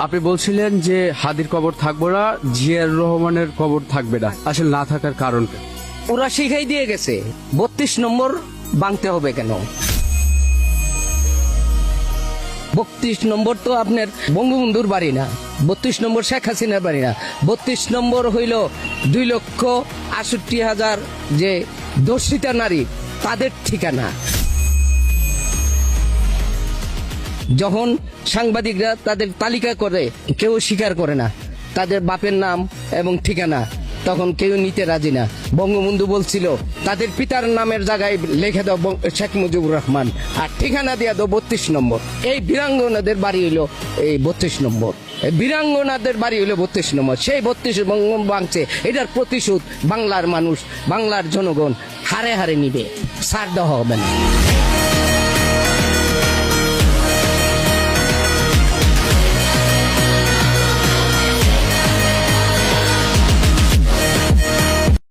আপনি বলছিলেন যে হাদির কবর থাকবে না, জিয়াউর রহমানের কবর থাকবে না, আসলে না থাকার কারণ কি? ওরা শিখাই দিয়ে গেছে 32 নম্বর ভাঙতে হবে কেন। 32 নম্বর তো আপনার বঙ্গবন্ধুর বাড়ি না, 32 নম্বর শেখ হাসিনার বাড়ি না, 32 নম্বর হইল 2,68,000 যে ধর্ষিতা নারী তাদের ঠিকানা। যখন সাংবাদিকরা তাদের তালিকা করে কেউ স্বীকার করে না তাদের বাপের নাম এবং ঠিকানা, তখন কেউ নিতে রাজি না। বঙ্গবন্ধু বলছিল তাদের পিতার নামের জায়গায় লিখে দাও শেখ মুজিবুর রহমান, আর ঠিকানা দিয়ে দাও 32 নম্বর। এই বীরাঙ্গনাদের বাড়ি হইলো এই 32 নম্বর, এই বীরাঙ্গনাদের বাড়ি হইলো 32 নম্বর। সেই 32 ভাঙছে, এটার প্রতিশোধ বাংলার মানুষ, বাংলার জনগণ হারে হারে নিবে, ছাড় দেওয়া হবে না।